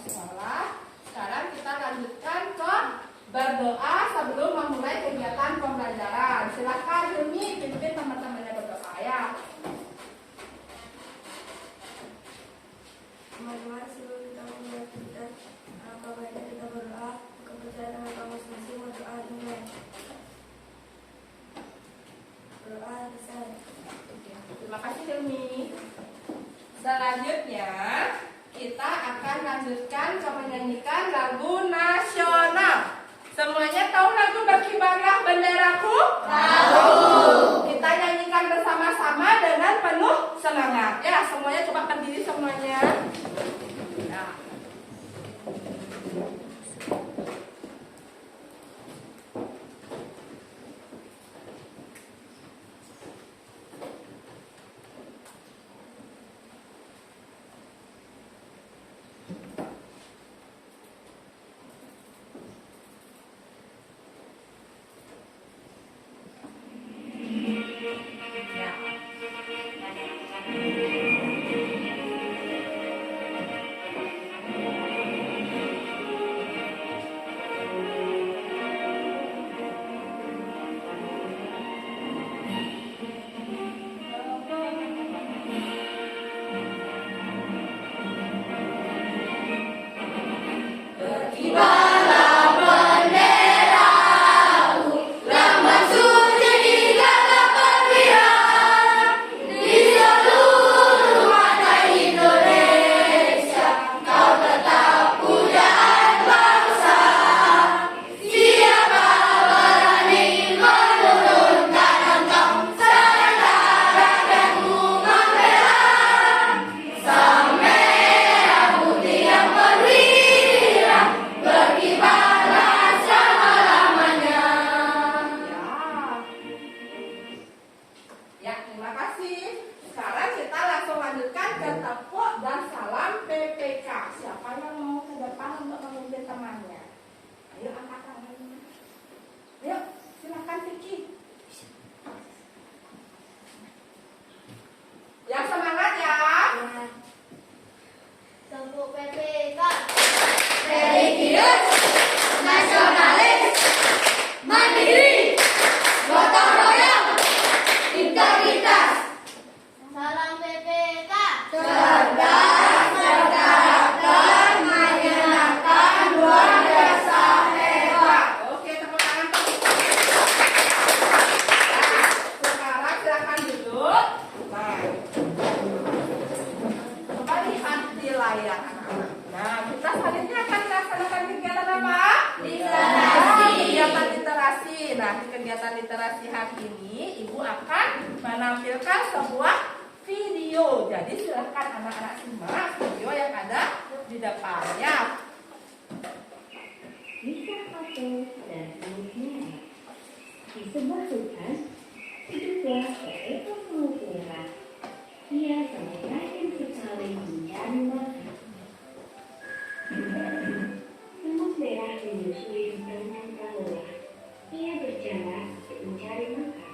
sekolah. Sekarang kita lanjutkan ke berdoa sebelum memulai kegiatan pembelajaran. Silakan Hilmi pimpin teman-temannya berdoa ya. Teman-teman, sebelum kita memulai kegiatan, apa baiknya kita berdoa kepercayaan dengan kamu masing-masing. Berdoa dimulai. Berdoa selesai. Terima kasih Hilmi. Selanjutnya kita akan lanjutkan ke menyanyikan lagu nasional. Semuanya tahu lagu Berkibarlah Benderaku? Tahu. Kita nyanyikan bersama-sama dengan penuh semangat. Ya, semuanya coba berdiri semuanya. Nah. Kegiatan literasi hari ini Ibu akan menampilkan sebuah video. Jadi silahkan anak-anak simak video yang ada di depannya. Kisah Patung dan Semut Merah. Di sebuah hutan hiduplah seekor semut merah. Ia sangat rajin sekali mencari makan. Semut merah menyusui hutan tanpa lelah. Ia berjalan untuk mencari makan.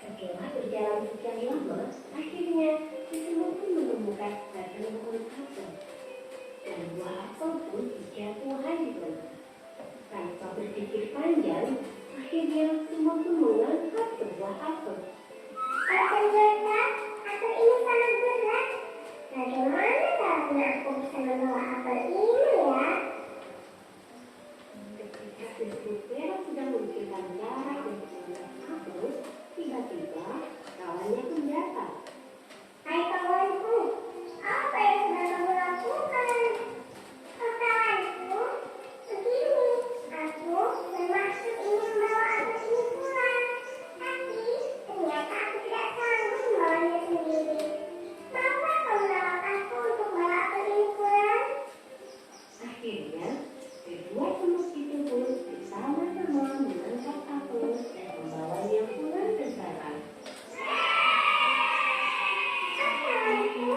Setelah berjalan sekian lama, akhirnya si semut pun menemukan batang pohon apel. Dan buah apel pun berjatuhan di tengah. Tanpa berpikir panjang, akhirnya semut pun mengangkat sebuah apel. Apel berat, apel ini sangat berat. Bagaimana caranya aku bisa membawa apel ini ya? Semut merah sedang memikirkan cara untuk mengangkat apel, tiba-tiba kawannya pun datang. Hai kawanku, apa yang sedang kamu lakukan? Oh kawanku, begini, aku bermaksud ingin membawa apel ini pulang. Tapi ternyata aku tidak sanggup membawanya sendiri. Maukah kau menolong aku untuk membawa apel ini pulang? Akhirnya, kedua semut itu pun bersama-sama mengangkat apel dan membawanya pulang ke sarang. Kawanku,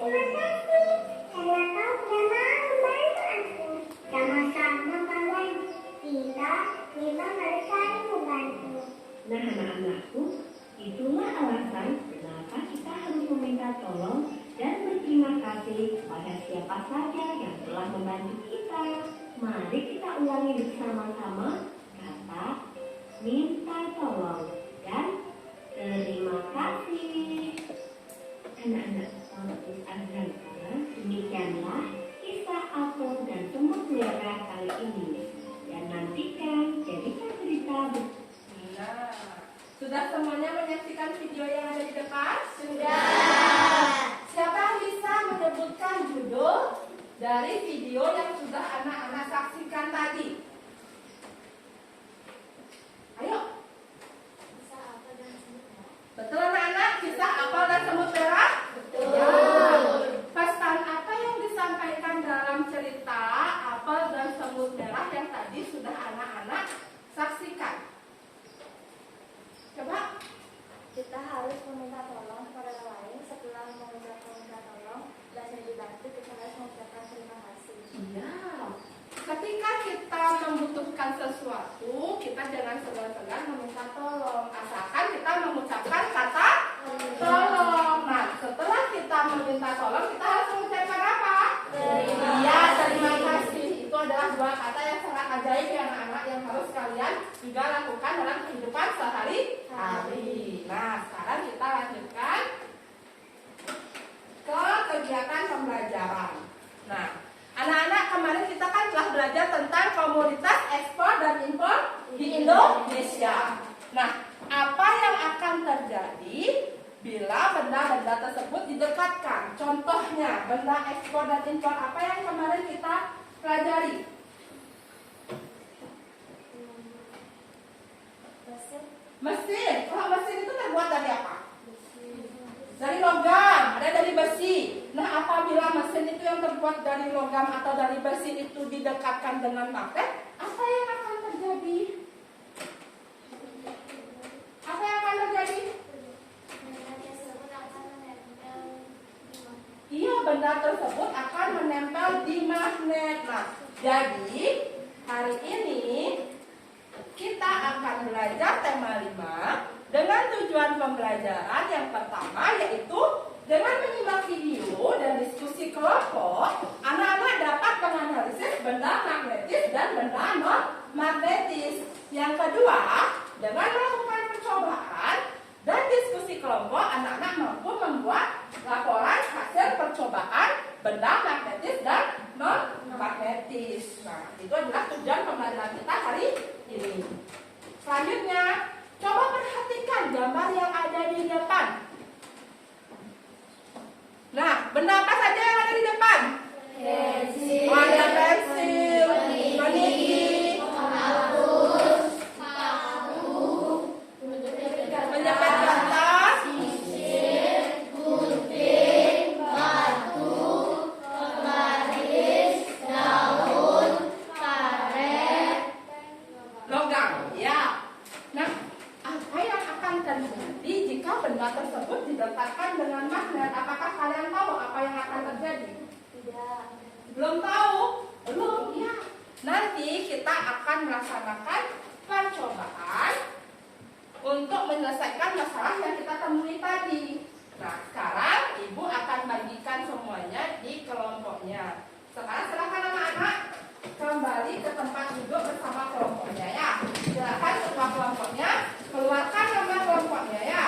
terima kasih karena kau sudah mau membantu aku. Sama-sama kawan, kita memang harus saling membantu. Nah, anak-anakku, itulah alasan kenapa kita harus meminta tolong dan berterima kasih kepada siapa saja yang telah membantu kita. Mari kita ulangi bersama-sama kata minta tolong dan terima kasih. Anak-anak Miss Azranta, demikianlah kisah apel dan semut merah kali ini. Dan nantikan cerita-cerita Nah, sudah semuanya menyaksikan video yang ada di depan? Sudah. Siapa yang bisa menyebutkan judul dari video yang sudah anak-anak saksikan tadi? Ayo. Betul anak-anak? Kisah apel dan semut merah? Betul. Ya. Pesan apa yang disampaikan dalam cerita apel dan semut merah yang tadi sudah anak-anak saksikan? Coba. Kita harus meminta tolong kepada orang lain. Setelah mengucapkan minta tolong dan dibantu, kita harus mengucapkan terima kasih. Iya. Ketika kita membutuhkan sesuatu, kita jangan segan-segan meminta tolong. Asalkan kita mengucapkan kata tolong. Nah, setelah kita meminta tolong, kita harus mengucapkan apa? Iya, terima kasih. Itu adalah dua kata yang sangat ajaib ya anak-anak, yang harus kalian juga lakukan dalam kehidupan sehari-hari. Nah, sekarang kita lanjutkan ke kegiatan pembelajaran. Nah, anak-anak, kemarin kita kan telah belajar tentang komoditas ekspor dan impor di Indonesia. Nah, apa yang akan terjadi bila benda-benda tersebut didekatkan? Contohnya, benda ekspor dan impor apa yang kemarin kita pelajari? Mesin. Kalau mesin itu terbuat dari apa? Dari logam, ada dari besi. Nah, apabila mesin itu yang terbuat dari logam atau dari besi itu didekatkan dengan magnet, apa yang akan terjadi? Apa yang akan terjadi? Iya, benda tersebut akan menempel di magnet. Nah, jadi hari ini kita akan belajar tema 5 dengan tujuan pembelajaran yang pertama, yaitu dengan menyimak video dan diskusi kelompok, anak-anak dapat menganalisis benda magnetis dan benda non-magnetis. Yang kedua, dengan melakukan percobaan dan diskusi kelompok, anak-anak mampu membuat laporan hasil percobaan benda magnetis dan non-magnetis. Nah, itu adalah tujuan pembelajaran kita hari ini. Selanjutnya, coba perhatikan gambar yang ada di depan. Nah, benda apa saja yang ada di depan? Pensil. Oh, ada pensil, peniti, menjepit kertas, logam. Ya. Nah, apa yang akan terjadi jika benda tersebut didekatkan dengan magnet? Apakah kalian tahu apa yang akan terjadi? Tidak. Belum tahu? Belum, ya. Nanti kita akan melaksanakan percobaan untuk menyelesaikan masalah yang kita temui tadi. Nah, sekarang Ibu akan bagikan semuanya di kelompoknya. Sekarang silakan anak-anak kembali ke tempat duduk bersama kelompoknya ya. Silakan semua kelompoknya keluarkan nama kelompoknya ya.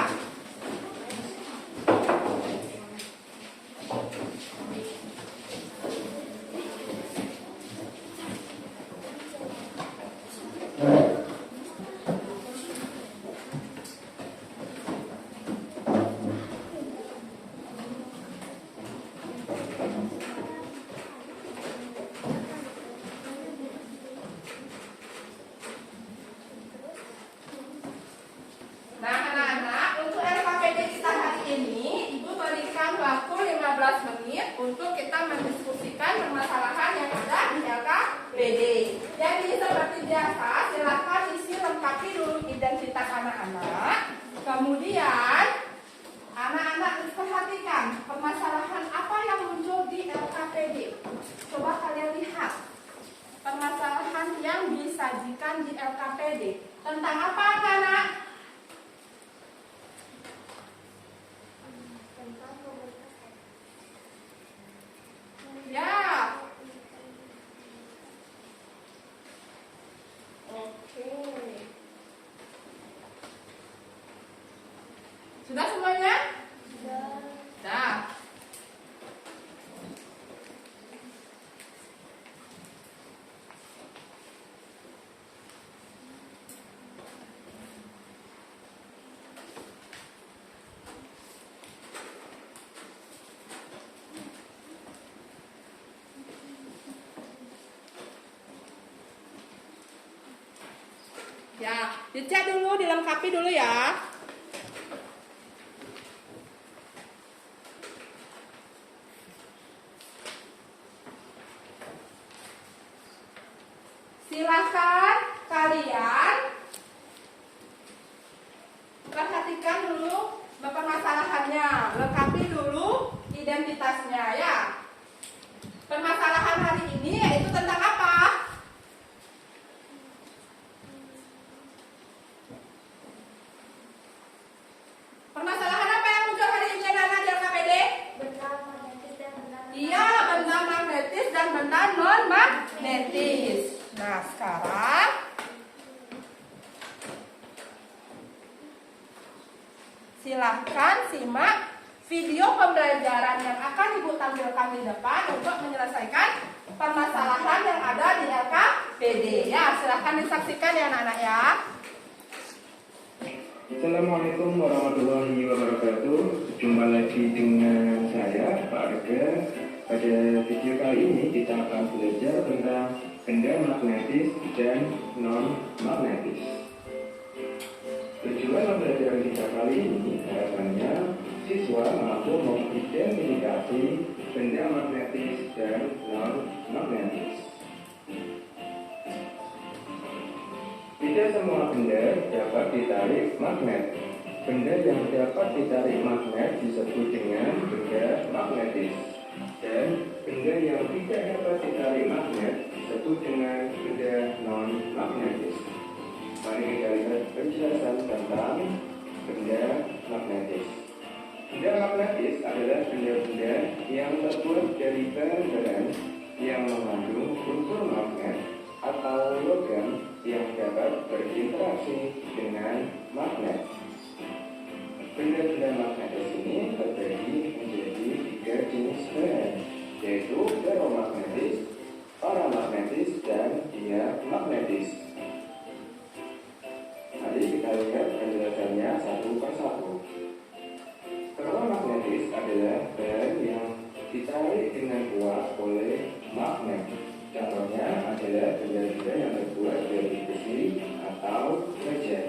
Nah anak-anak, untuk LKPD kita hari ini, Ibu berikan waktu 15 menit untuk kita mendiskusikan permasalahan yang ada di LKPD. Jadi seperti biasa, silakan isi lengkapi dulu identitas anak-anak. Kemudian, anak-anak perhatikan permasalahan apa yang muncul di LKPD. Coba kalian lihat permasalahan yang disajikan di LKPD. Tentang apa anak-anak? Ya, Ya, dicek dulu, dilengkapi dulu ya. Silakan kalian perhatikan dulu permasalahannya, lengkapi dulu identitasnya ya. Permasalahan hari ini yaitu tentang apa? Permasalahan apa yang muncul hari ini anak-anak di LKPD? Benda magnetis dan benda Iya, benda magnetis dan benda non-magnetis. Nah, sekarang silahkan simak video pembelajaran yang akan Ibu tampilkan di depan untuk menyelesaikan permasalahan yang ada di LKPD. Ya, silahkan disaksikan ya anak-anak ya. Assalamualaikum warahmatullahi wabarakatuh. Jumpa lagi dengan saya, Pak Arga. Pada video kali ini kita akan belajar tentang benda magnetis dan non-magnetis. Tujuan pembelajaran kita kali ini harapannya siswa mampu mengidentifikasi benda magnetis dan non-magnetis. Tidak semua benda dapat ditarik magnet. Benda yang dapat ditarik magnet disebut dengan benda magnetis. Dan benda yang tidak dapat ditarik magnet disebut dengan benda non-magnetis. Mari kita lihat penjelasan tentang benda magnetis. Benda magnetis adalah benda-benda yang terbuat dari bahan-bahan yang mengandung unsur magnet atau logam yang dapat berinteraksi dengan magnet. Benda-benda magnetis ini terbagi menjadi 3 jenis bahan, yaitu ferromagnetis, paramagnetis, dan diamagnetis. Mari kita lihat penjelasannya satu persatu. Ferromagnetis adalah bahan yang ditarik dengan kuat oleh magnet. Contohnya adalah benda-benda yang terbuat dari besi atau baja.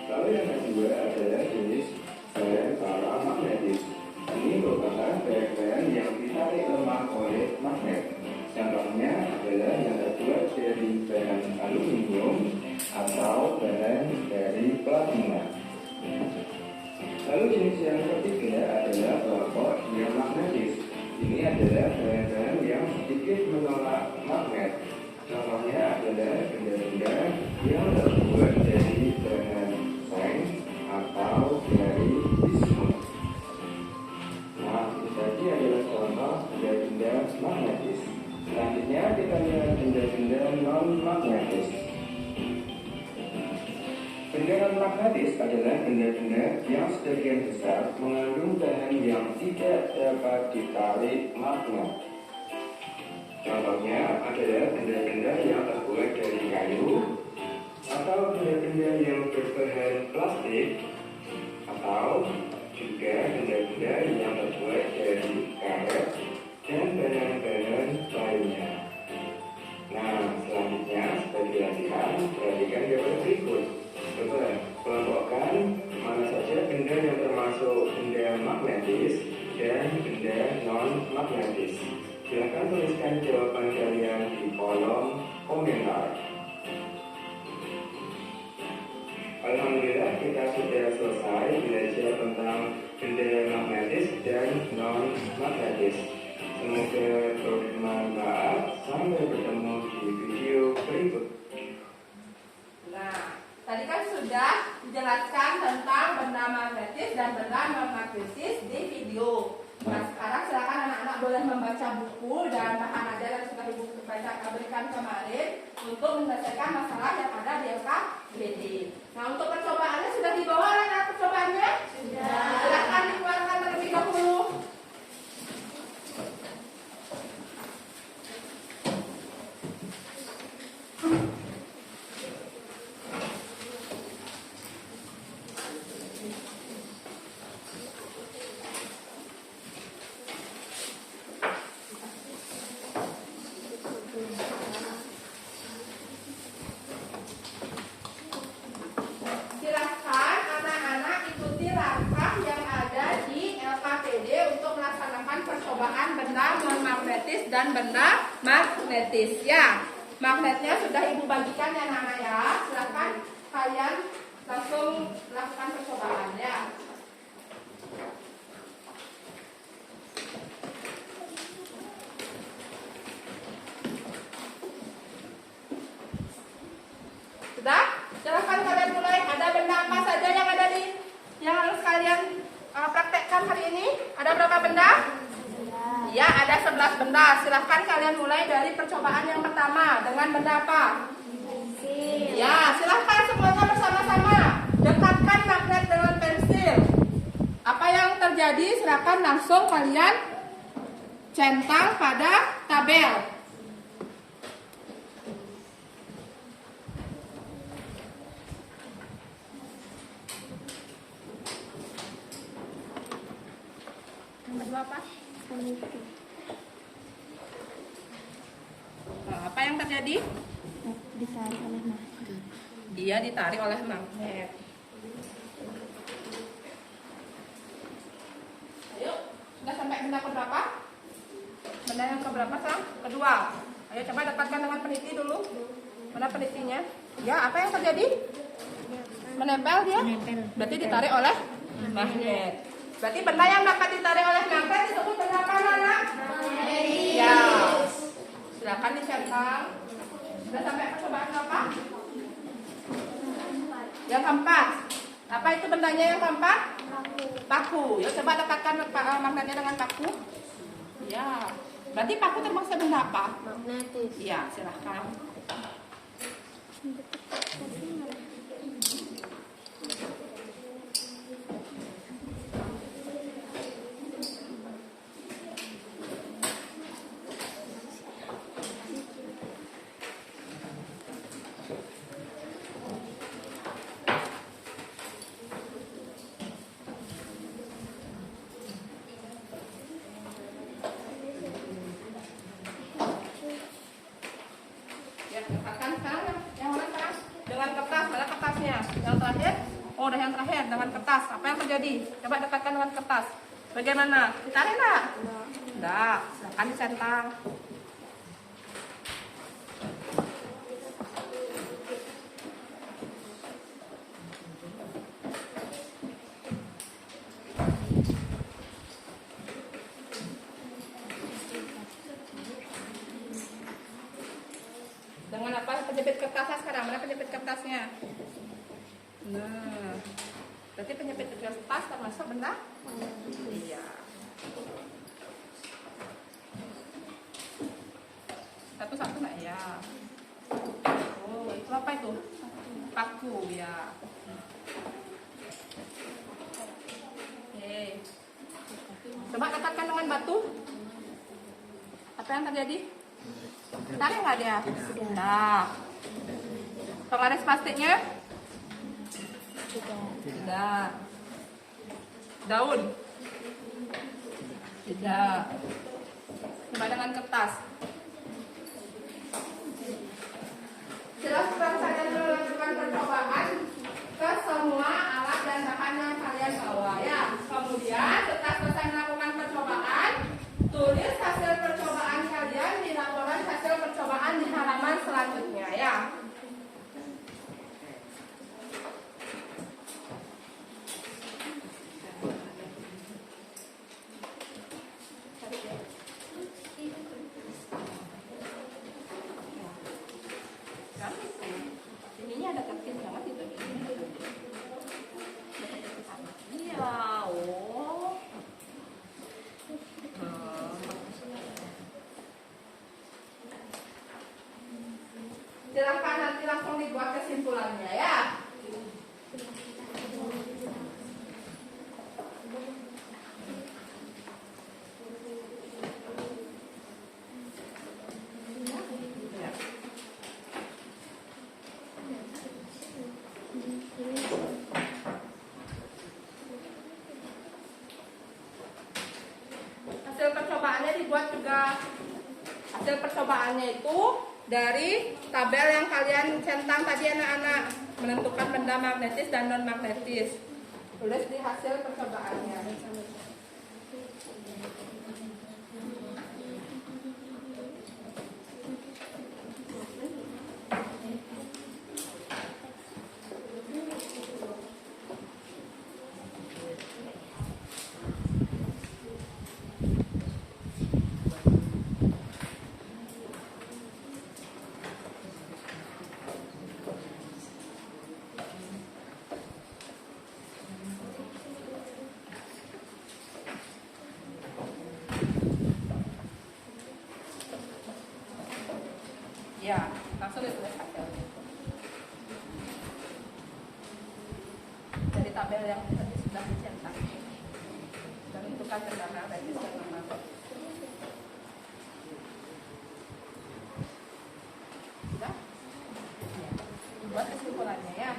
Lalu yang kedua adalah jenis bahan paramagnetis. Ini merupakan bahan-bahan yang ditarik lemah oleh magnet. Contohnya adalah yang terbuat dari bahan aluminium atau bahan dari platina. Lalu jenis yang ketiga adalah kelompok diamagnetis. Ini adalah bahan-bahan yang sedikit menolak magnet. Contohnya adalah benda-benda yang terbuat dari bahan seng atau dari bismut. Nah, ini tadi adalah contoh benda-benda magnetis. Selanjutnya kita lihat benda-benda non-magnetis. Benda non-magnetis adalah benda-benda yang sebagian besar mengandung bahan yang tidak dapat ditarik magnet. Contohnya adalah benda-benda yang terbuat dari kayu, atau benda-benda yang berbahan plastik, atau juga benda-benda yang terbuat dari karet dan bahan-bahan lainnya. Nah, selanjutnya sebagai latihan, perhatikan gambar berikut. Coba kelompokkan mana saja benda yang termasuk benda magnetis dan benda non-magnetis. Silakan tuliskan jawaban kalian di kolom komentar. Alhamdulillah kita sudah selesai belajar tentang benda magnetis dan non-magnetis. Semoga bermanfaat. Sampai bertemu di video berikut. Nah, tadi kan sudah dijelaskan tentang benda magnetis dan benda non-magnetis di video. Nah, sekarang silakan anak-anak boleh membaca buku dan bahan ajar yang sudah Ibu berikan kemarin untuk menyelesaikan masalah yang ada di LKPD. Nah, untuk percobaannya sudah dibawa anak-anak percobaannya? Sudah. Silakan dikeluarkan terlebih dahulu. benda magnetis ya. Magnetnya sudah ibu bagikan ya anak-anak ya. Silahkan kalian langsung lakukan percobaan ya. Sudah? Silahkan kalian mulai. Ada benda apa saja yang ada di yang harus kalian praktekkan hari ini? Ada berapa benda? Ya, ada 11 benda. Silahkan kalian mulai dari percobaan yang pertama. Dengan benda apa? Ya, silahkan semuanya bersama-sama. Dekatkan magnet dengan pensil. Apa yang terjadi? Silahkan langsung kalian centang pada tabel. Apa? Nah, apa yang terjadi? Ditarik oleh magnet. Dia ditarik oleh magnet. Ayo, sudah sampai benda keberapa? Benda yang keberapa sekarang? Kedua. Ayo coba dapatkan dengan peniti dulu. Mana penitinya? Ya, apa yang terjadi? Menempel dia? Berarti ditarik oleh magnet. Berarti benda yang dapat ditarik oleh magnet disebut benda apa, anak? Ya. Silakan dicentang. Sudah sampai percobaan apa? Yang keempat. Apa itu bendanya yang keempat? Paku. Ya, coba dekatkan magnetnya dengan paku. Ya. Berarti paku termasuk benda apa? Magnetis. Ya, silahkan. Dekatkan sekarang yang mana sekarang? Dengan kertas, mana kertasnya? Yang terakhir? Oh, udah yang terakhir dengan kertas. Apa yang terjadi? Coba dekatkan dengan kertas. Bagaimana? Ditarik enggak? Enggak. Silakan dicentang. Dengan apa penjepit kertasnya sekarang? Mana penjepit kertasnya? Nah, berarti penjepit kertas termasuk benda? Iya. Satu-satu nggak ya? Oh, itu apa itu? Paku ya. Oke. Coba dekatkan dengan batu. Apa yang terjadi? Tarik nggak dia? Nah, penggaris plastiknya? Tidak. Daun? Tidak. Coba dengan kertas. Silahkan kalian melakukan percobaan ke semua alat dan bahan yang kalian bawa ya. Kemudian setelah selesai melakukan percobaan, tulis hasil percobaan kalian di laporan hasil percobaan di halaman selanjutnya ya. Ininya ada kecil banget itu. Iya, oh. Silahkan nanti langsung dibuat kesimpulannya ya. Hasil percobaannya dibuat juga. Hasil percobaannya itu dari tabel yang kalian centang tadi anak-anak, menentukan benda magnetis dan non magnetis. Tulis di hasil percobaannya. Ya, langsung ditulis hasilnya. Dari tabel yang tadi sudah dicetak. Dan tentukan terdana register nama. Sudah? Ya. Buat kesimpulannya ya.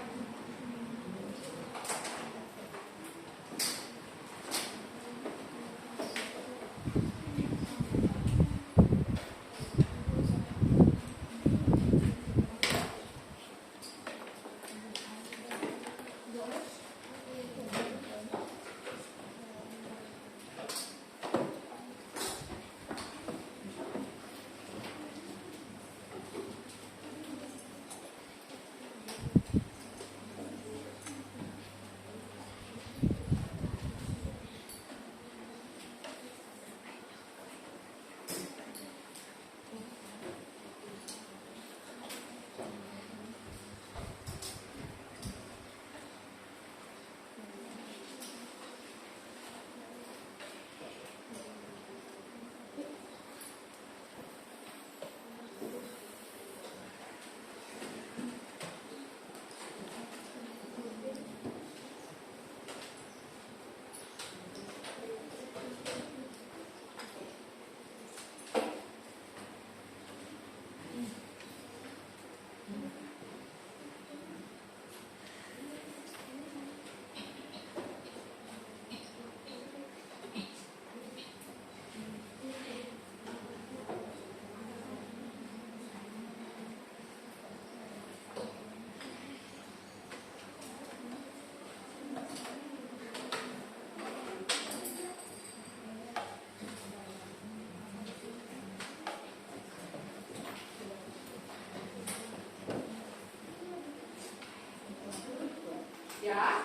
Ya.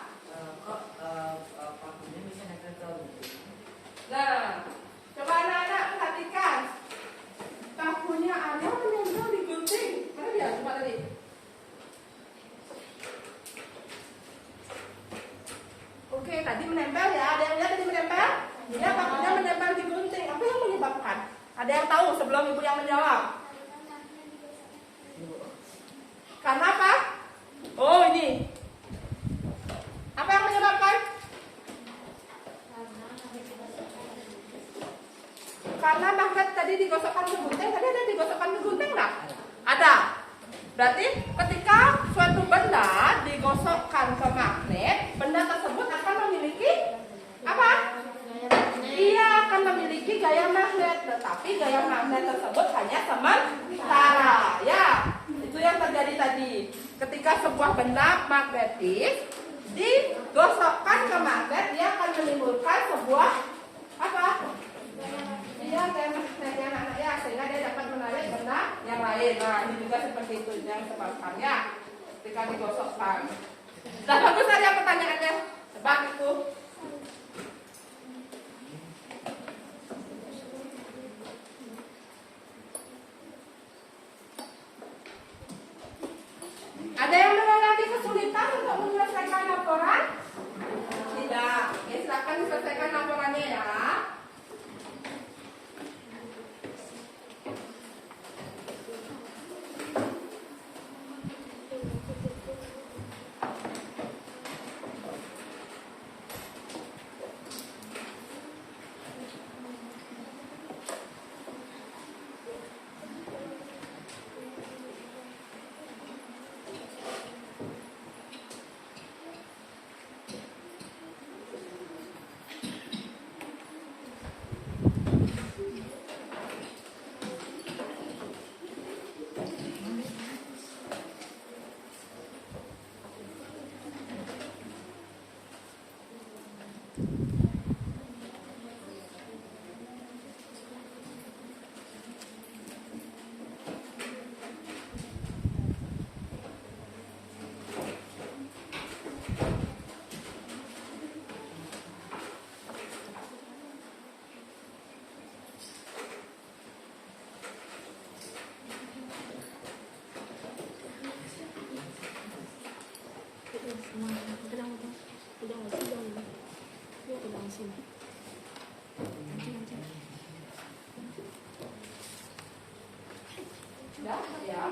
Pakunya bisa nempel gitu. Nah, coba anak-anak perhatikan. Pakunya anak menempel di gunting. Mana dia? Coba tadi. Oke, tadi menempel ya. Ada yang lihat tadi menempel? Ya, pakunya menempel di gunting. Apa yang menyebabkan? Ada yang tahu sebelum ibu yang menjawab? Karena apa? Oh, ini. Apa yang menyebabkan? Karena magnet tadi digosokkan ke gunting. Tadi ada digosokkan ke gunting nggak? Ada. Berarti ketika suatu benda digosokkan ke magnet, benda tersebut akan memiliki apa? Ia akan memiliki gaya magnet, tetapi gaya magnet tersebut hanya sementara. Ya, itu yang terjadi tadi. Ketika sebuah benda magnetis digosokkan ke magnet, dia akan menimbulkan sebuah apa? Iya, kayak magnetnya anak ya, sehingga dia dapat menarik benda yang lain. Nah, ini juga seperti itu yang sebaliknya ketika digosokkan. Sudah bagus saja pertanyaannya. Tebak itu. Ada yang mengalami kesulitan untuk menyelesaikan laporan? Tidak. Ya, silakan selesaikan laporannya ya. Sudah, ya.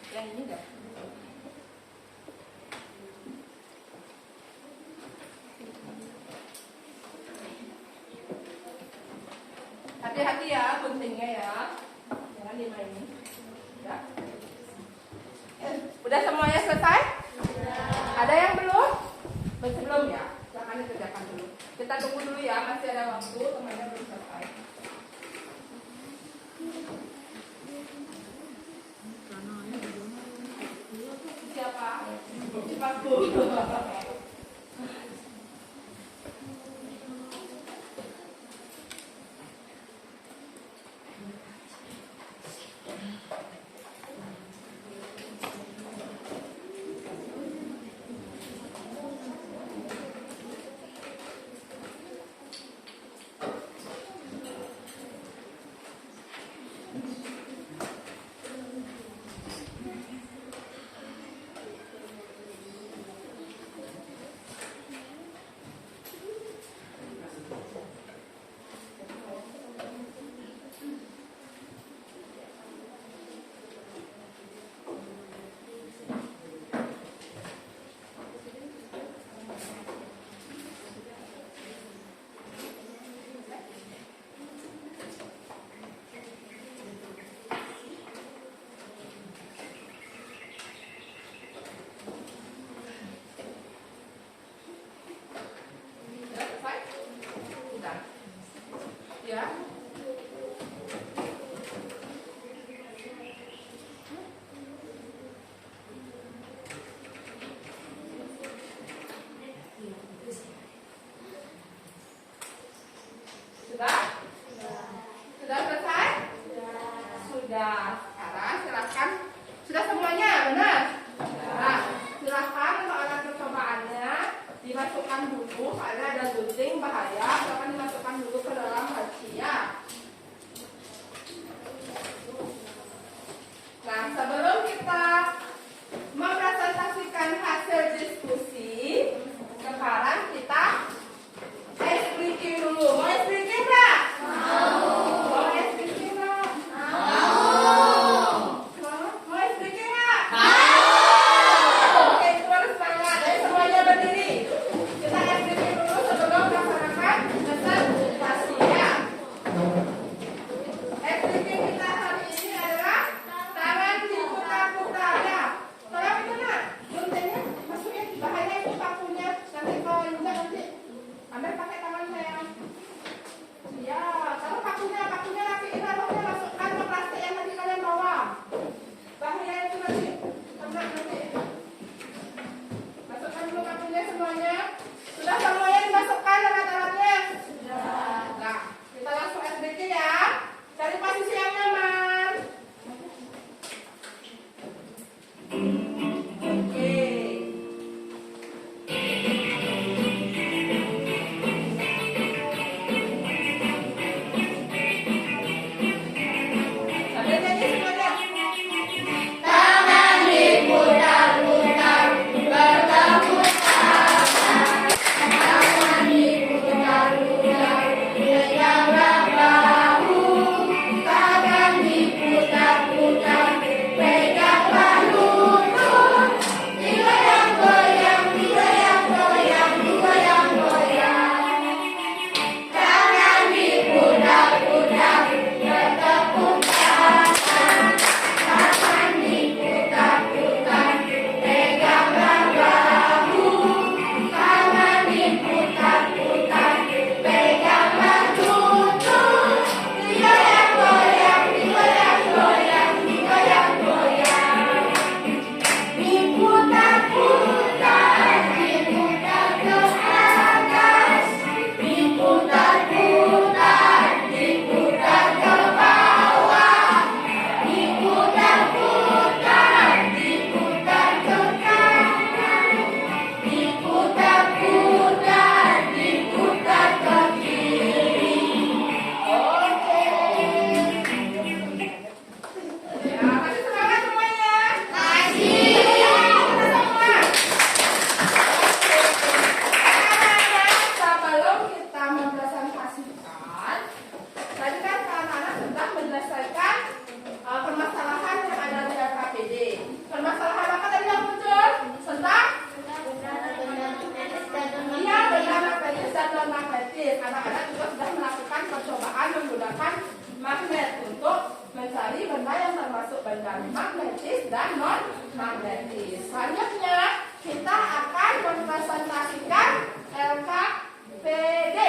Yang ini dah. Hati-hati ya guntingnya ya, jangan dimainin. Ya. Udah semuanya selesai? Ada yang belum? Belum ya? Silahkan dikerjakan dulu. Kita tunggu dulu ya, masih ada waktu, temannya belum selesai. Siapa? Cepatku. Ya. Sudah? Sudah selesai? Sudah. Sekarang silakan. Sudah semuanya, benar? Nah, silakan untuk alat percobaannya dimasukkan dulu karena ada gunting bahaya. Silakan dimasukkan dulu ke dalam hadiah. Nah, sebelum kita mempresentasikan hasil diskusi, sekarang kita ice breaking dulu. Mau ice breaking nggak? Mau ice breaking nggak? Mau ice breaking nggak? Oke, itu harus semangat. Ayo semuanya berdiri. Kita ice breaking dulu sebelum melaksanakan presentasi ya. Ice breaking kita hari ini adalah tangan diputar-putar ya. Tolong itu nak, guntingnya masukin, bahaya itu pakunya. Nanti kalau injak nanti ambil pakai tangan saya. Ya, kalau pakunya rapiin, lalu masukkan ke plastik yang tadi kalian bawa. Bahaya itu nanti, kena nanti. Masukkan dulu pakunya semuanya. Sudah semuanya dimasukkan alat-alatnya? Sudah. Nah, kita langsung SBK ya. Cari posisi yang nyaman. Oke. Sambil nyanyi semuanya. Tangan diputar-putar, bertepuk tangan. dan non magnetis. Selanjutnya kita akan mempresentasikan LKPD.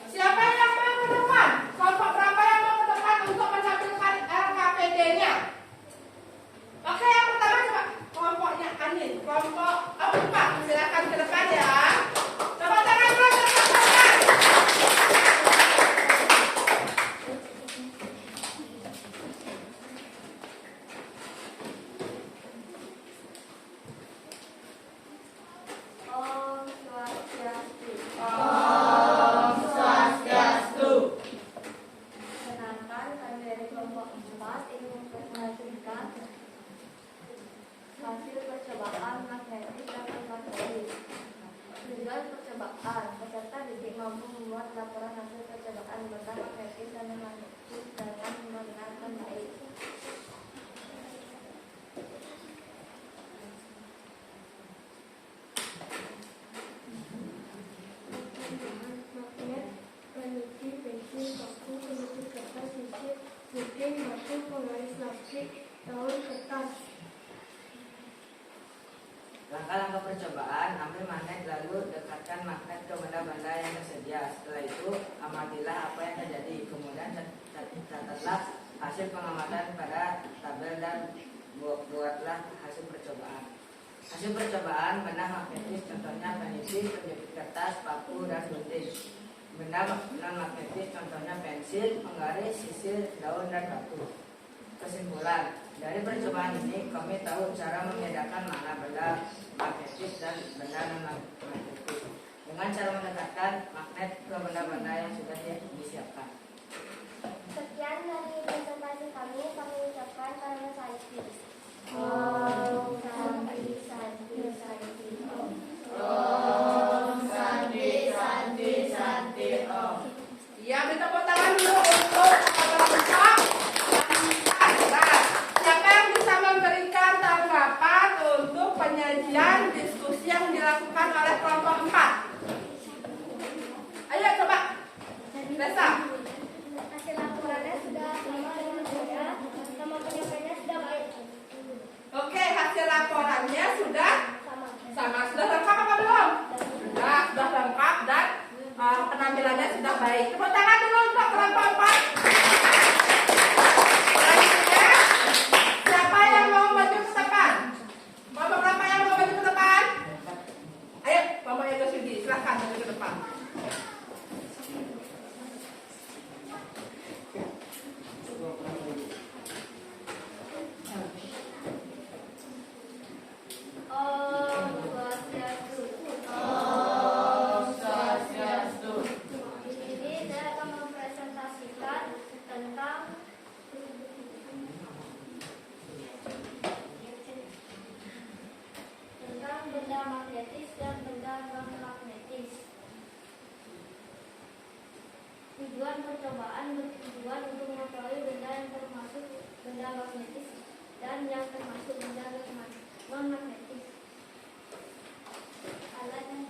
Siapa yang mau ke depan? Kelompok berapa yang mau ke depan untuk menampilkan LKPD-nya? Oke, yang pertama coba kelompoknya Anin. Kelompok 4, silakan ke depan ya. Coba tangan dulu, tangan. Om Swastiastu. Om Swastiastu. Perkenalkan, kami dari kelompok 4 ingin mempresentasikan hasil percobaan magnetis dan magnetis. Tujuan percobaan, peserta didik mampu membuat laporan hasil percobaan benda magnetis dan non-magnetis dengan menggunakan baik. Magnet, peniti, pensil, paku, peniti kertas, sisir, gunting, batu, penggaris plastik, daun, kertas. Langkah-langkah percobaan, ambil magnet lalu dekatkan magnet ke benda-benda yang tersedia. Setelah itu, amatilah apa yang terjadi. Kemudian catatlah hasil pengamatan pada tabel dan buatlah hasil percobaan. Hasil percobaan benda magnetis contohnya peniti, penjepit kertas, paku, dan gunting. Benda non-magnetis contohnya pensil, penggaris, sisir, daun, dan batu. Kesimpulan, dari percobaan ini kami tahu cara membedakan mana benda magnetis dan benda non-magnetis dengan cara mendekatkan magnet ke benda-benda yang sudah disiapkan. Sekian dari presentasi kami ucapkan karena saiki. Om Santi Santi Santi Om. Om Santi Santi Santi Om. Ya, beri tepuk tangan dulu untuk kelompok 4. Nah, siapa yang bisa memberikan tanggapan untuk penyajian diskusi yang dilakukan oleh kelompok 4? Ayo coba, Desa. Hasil laporannya sudah sama dengan saya, sama penyampaiannya sudah baik. Oke, hasil laporannya sudah Sama. sudah lengkap apa belum? Sudah lengkap dan penampilannya sudah baik. Tepuk tangan dulu untuk kelompok 4. Selanjutnya, siapa yang mau maju ke depan? Kelompok berapa yang mau maju ke depan? Ayo, kelompok Ego Sudi, silahkan maju ke depan. Om Swastiastu. Om Swastiastu. Di sini saya akan mempresentasikan tentang benda magnetis dan benda non-magnetis. Tujuan percobaan bertujuan untuk mengetahui benda yang termasuk benda magnetis dan yang termasuk benda non-magnetis. Alat yang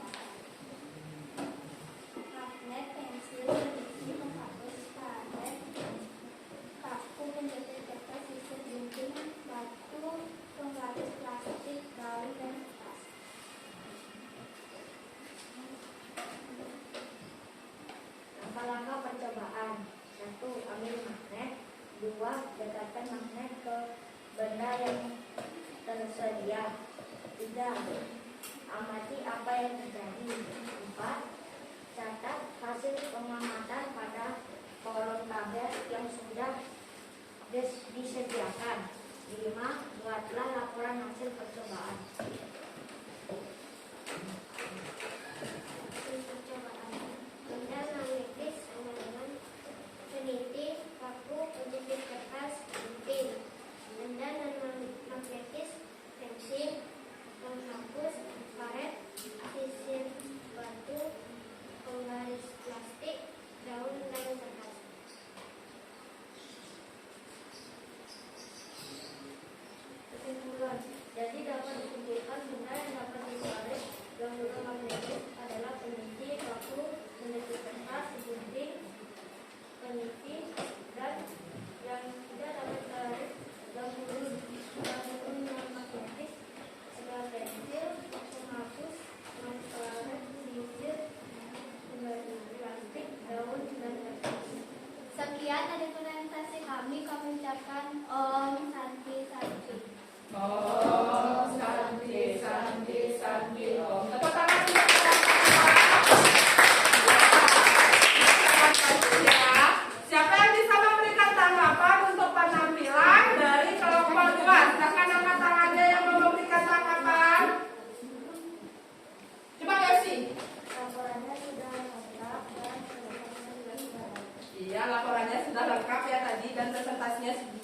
magnet, pensil, peniti, penghatus, karet, paku, penjepit kertas, sisir, gunting, batu, penggaris plastik, daun, dan kertas. Langkah-langkah percobaan. 1. Ambil magnet. 2. Dekatkan magnet ke benda yang tersedia. 3. Amati apa yang terjadi. 4. Catat hasil pengamatan pada kolom tabel yang sudah disediakan. 5. Buatlah laporan hasil percobaan. Percobaan. Benda magnetis sama dengan peniti, paku, penjepit kertas, gunting. Benda non-magnetis, pensil, penghapus, karet, sisir, batu,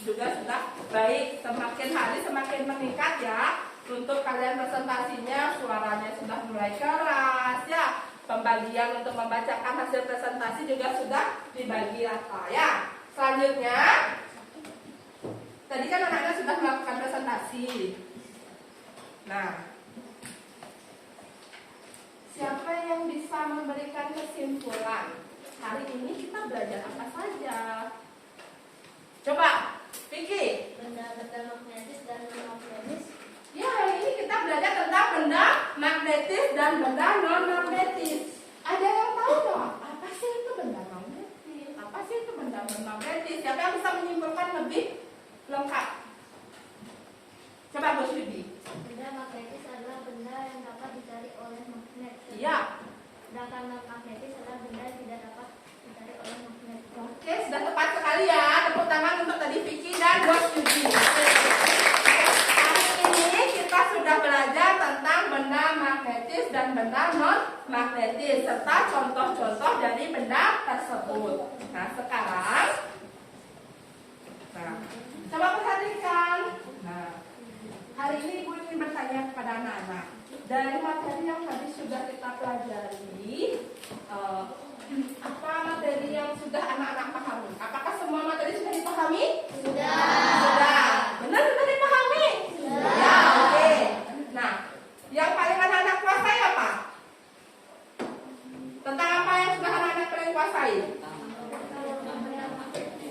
juga sudah baik. Semakin hari semakin meningkat ya. Untuk kalian presentasinya suaranya sudah mulai keras ya. Pembagian untuk membacakan hasil presentasi juga sudah dibagi rata ya. Selanjutnya, tadi kan anak-anak sudah melakukan presentasi. Nah, siapa yang bisa memberikan kesimpulan? Hari ini kita belajar apa saja? Coba, Vicky. Benda-benda magnetis dan non-magnetis. Ya, hari ini kita belajar tentang benda magnetis dan benda non-magnetis. Ada yang tahu nggak? Apa sih itu benda magnetis? Apa sih itu benda non-magnetis? Siapa yang bisa menyimpulkan lebih lengkap? Coba Bu Syudi. Benda magnetis adalah benda yang dapat dicari oleh magnet. Iya. Sedangkan non-magnetis adalah benda yang tidak dapat dicari oleh magnet. Oke, sudah tepat sekali ya. Tepuk tangan untuk tadi Vicky dan Bos Syudi. Hari ini kita sudah belajar tentang benda magnetis dan benda non-magnetis serta contoh-contoh dari benda tersebut. Nah, sekarang coba perhatikan. Nah, hari ini Ibu ingin bertanya kepada anak-anak. Dari materi yang tadi sudah kita pelajari, apa materi yang sudah anak-anak pahami? Apakah semua materi sudah dipahami? Sudah. Benar sudah dipahami? Ya, oke. Nah, yang paling anak-anak kuasai apa? Tentang apa yang sudah anak-anak paling kuasai?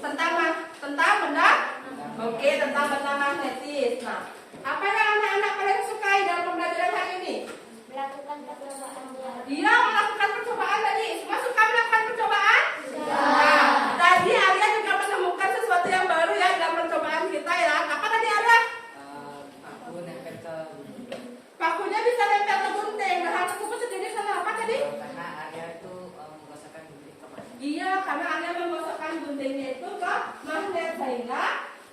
Tentang benda? Oke, tentang benda magnetis. Nah, apa yang anak-anak paling sukai dalam pembelajaran hari ini? Melakukan percobaan. Iya, melakukan percobaan tadi. Semua suka melakukan percobaan? Nah, tadi Arya juga menemukan sesuatu yang baru ya dalam percobaan kita ya. Apa tadi Arya? Aku nempel ke Pakunya bisa nempel ke gunting. Nah, hal tersebut terjadi karena apa tadi? karena Arya itu menggosokkan gunting ke magnet. Iya, karena Arya menggosokkan guntingnya itu ke magnet sehingga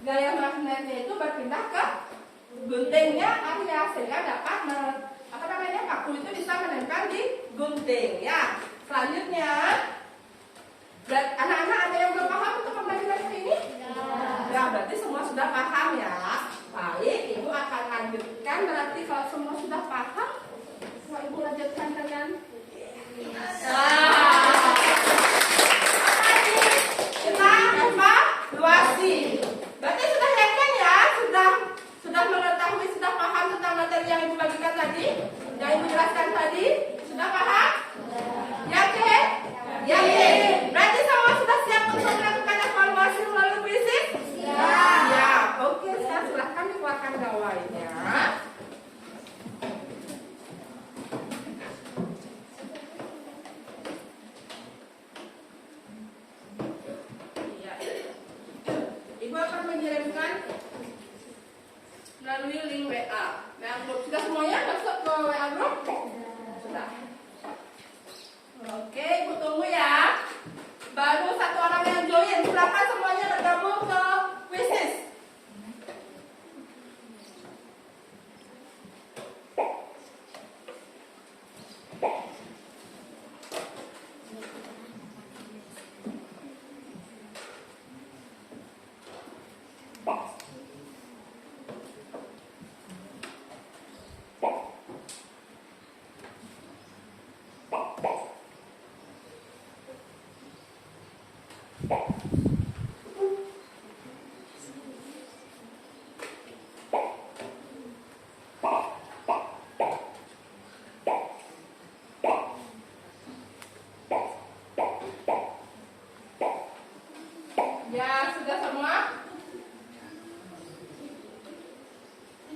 gaya magnetnya itu berpindah ke guntingnya Arya sehingga dapat paku itu bisa menempel di gunting ya. Selanjutnya, anak-anak ada yang belum paham untuk pembelajaran hari ini? Ya, berarti semua sudah paham ya. Baik, Ibu akan lanjutkan. Berarti kalau semua sudah paham, mau Ibu lanjutkan dengan kita evaluasi. Berarti sudah yakin ya, sudah mengetahui, sudah paham tentang materi yang Ibu bagikan tadi, yang Ibu jelaskan tadi, sudah paham? Yakin? Yakin. Berarti semua sudah siap untuk melakukan evaluasi melalui kuisis? Siap. Oke, sekarang silahkan dikeluarkan gawainya. Ibu akan mengirimkan melalui link WA. Sudah semuanya masuk ke WA group? Sudah. Oke, Ibu tunggu ya. Baru satu orang yang join. Silakan semuanya bergabung ke kuisis. Ya, sudah semua?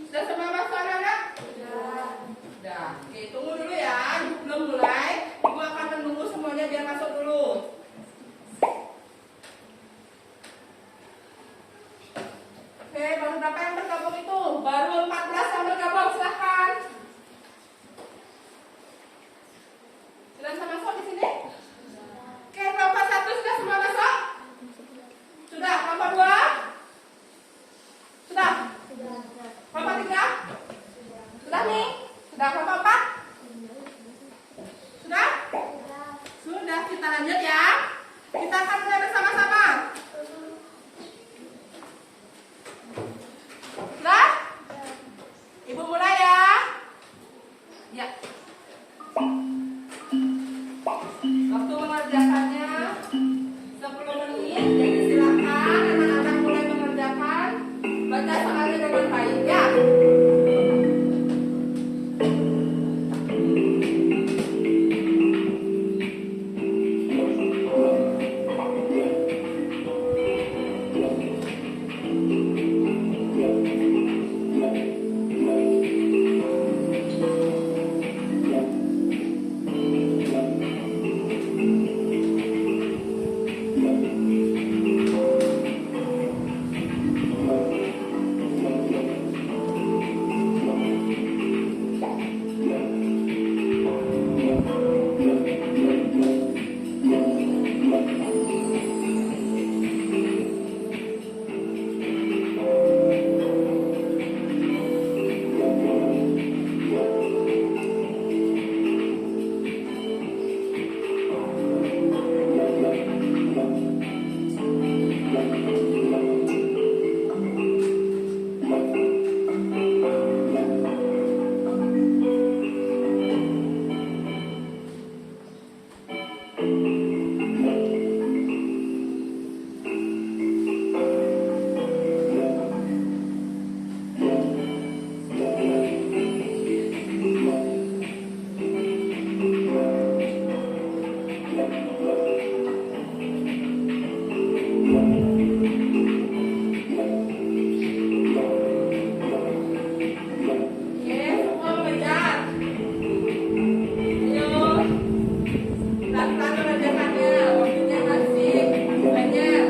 Sudah semua masuk anak-anak? Sudah. Oke, tunggu dulu ya. Ibu belum mulai. Ibu akan menunggu semuanya biar masuk dulu. Oke, baru berapa yang bergabung itu? Baru 14 yang bergabung, silahkan. Sudah bisa masuk di sini? Oke, kelompok 1 sudah semua masuk? Sudah, kelompok 2? Sudah? Kelompok 3? Sudah nih? Sudah kelompok 4? Sudah? Sudah, kita lanjut ya. Kita akan mulai bersama-sama. Oke, semua belajar. Ayo. Pelan-pelan mengerjakannya. Waktunya masih banyak.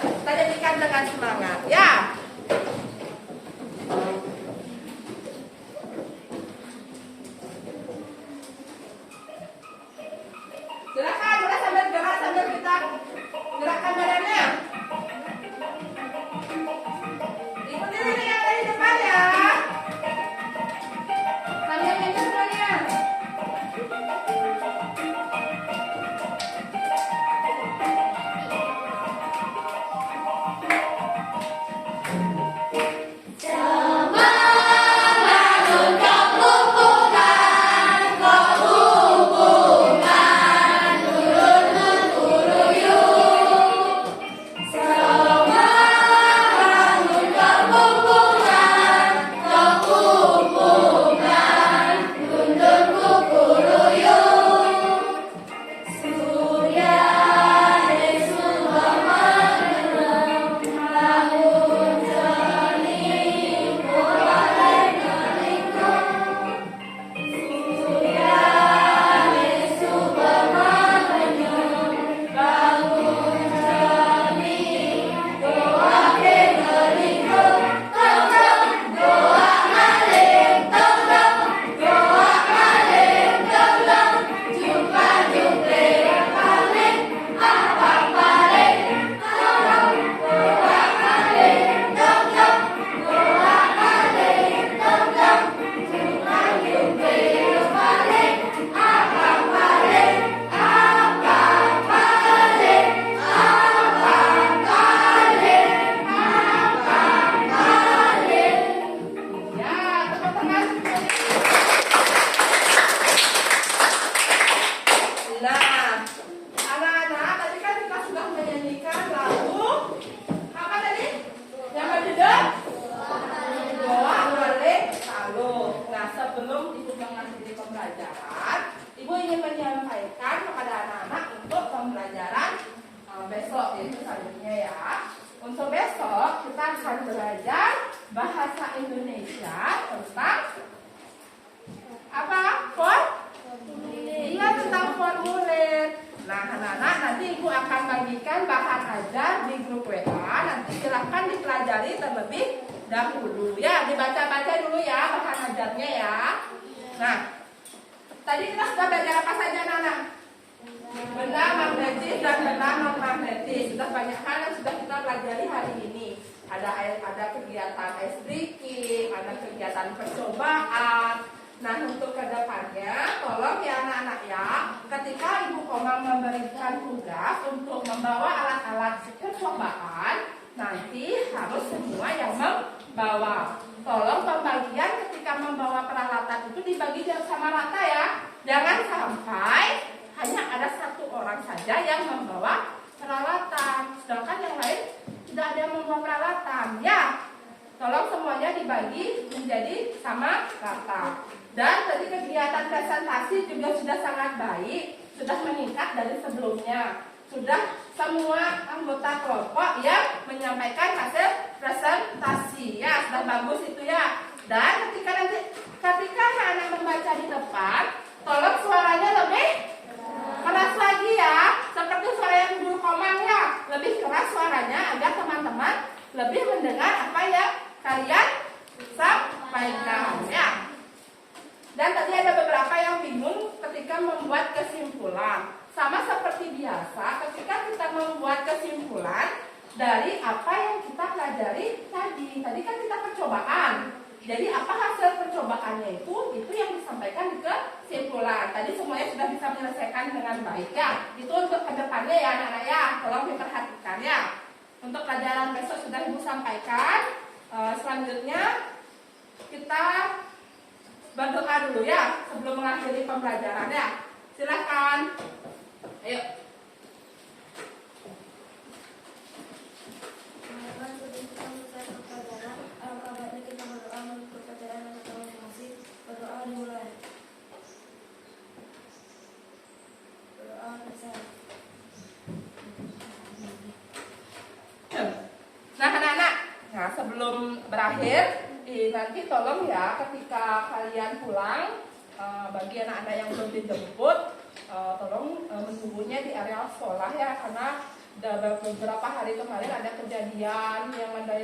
kita jadikan dengan semangat ya. Silakan, boleh sambil gerak sambil kita gerakkan badannya. Ikuti ini yang ada di depan ya. Sambil minum semuanya. Nah, anak-anak, tadi kan kita sudah menyanyikan lagu apa tadi? Yang berjudul Doa Balik Salur. Nah, sebelum Ibu mengakhiri pembelajaran, Ibu ingin menyampaikan kepada anak-anak untuk pembelajaran besok, yaitu selanjutnya ya. Untuk besok kita akan belajar bahasa Indonesia tentang apa? Iya, tentang formulir. Nah, anak-anak, nanti Ibu akan bagikan bahan ajar di grup WA. Nanti silahkan dipelajari terlebih dahulu. Ya, dibaca-baca dulu ya bahan ajarnya ya. Nah, tadi kita sudah belajar apa saja, anak-anak? Benda magnetis dan benda non-magnetis. Sudah banyak hal yang sudah kita pelajari hari ini. Ada kegiatan ice breaking, ada kegiatan percobaan. Nah, untuk kedepannya, tolong ya anak-anak ya, ketika Ibu Komang memberikan tugas untuk membawa alat-alat percobaan, nanti harus semua yang membawa. Tolong pembagian ketika membawa peralatan itu dibagi sama rata ya. Jangan sampai hanya ada satu orang saja yang membawa peralatan, sedangkan yang lain tidak ada yang membawa peralatan. Ya, tolong semuanya dibagi menjadi sama rata. Dan tadi kegiatan presentasi juga sudah sangat baik, sudah meningkat dari sebelumnya. Sudah semua anggota kelompok yang menyampaikan hasil presentasi. Ya, sudah bagus itu ya. Dan ketika anak membaca di depan, tolong suaranya lebih keras lagi ya. Seperti suara yang Guru Komang ya. Lebih keras suaranya agar teman-teman lebih mendengar apa yang kalian sampaikan ya. Dan tadi ada beberapa yang bingung ketika membuat kesimpulan. Sama seperti biasa, ketika kita membuat kesimpulan dari apa yang kita pelajari tadi. Tadi kan kita percobaan. Jadi apa hasil percobaannya itu yang disampaikan di kesimpulan. Tadi semuanya sudah bisa menyelesaikan dengan baik ya. Itu untuk kedepannya ya anak-anak ya. Tolong diperhatikan ya. Untuk pelajaran besok sudah Ibu sampaikan. Selanjutnya kita berdoa dulu ya sebelum mengakhiri pembelajaran ya. Silakan. Ayo. Berdoa dimulai. Berdoa besar. Nah anak-anak, nah sebelum berakhir nanti tolong ya ketika kalian pulang, bagi anak-anak yang belum dijemput, tolong menunggunya di area sekolah ya, karena beberapa hari kemarin ada kejadian yang ada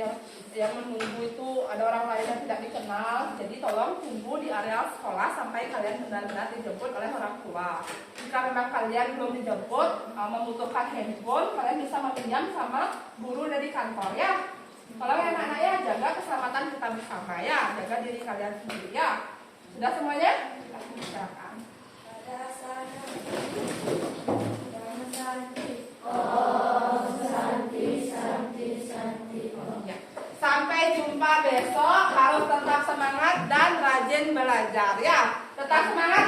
yang menunggu itu ada orang lain yang tidak dikenal. Jadi tolong tunggu di area sekolah sampai kalian benar-benar dijemput oleh orang tua. Jika memang kalian belum dijemput, membutuhkan handphone, kalian bisa meminjam sama guru dari kantor ya. Kalau anak-anak ya, jaga keselamatan kita bersama ya, jaga diri kalian sendiri ya. Sudah semuanya? Kita bicarakan. Ya. Sampai jumpa besok, harus tetap semangat dan rajin belajar ya. Tetap semangat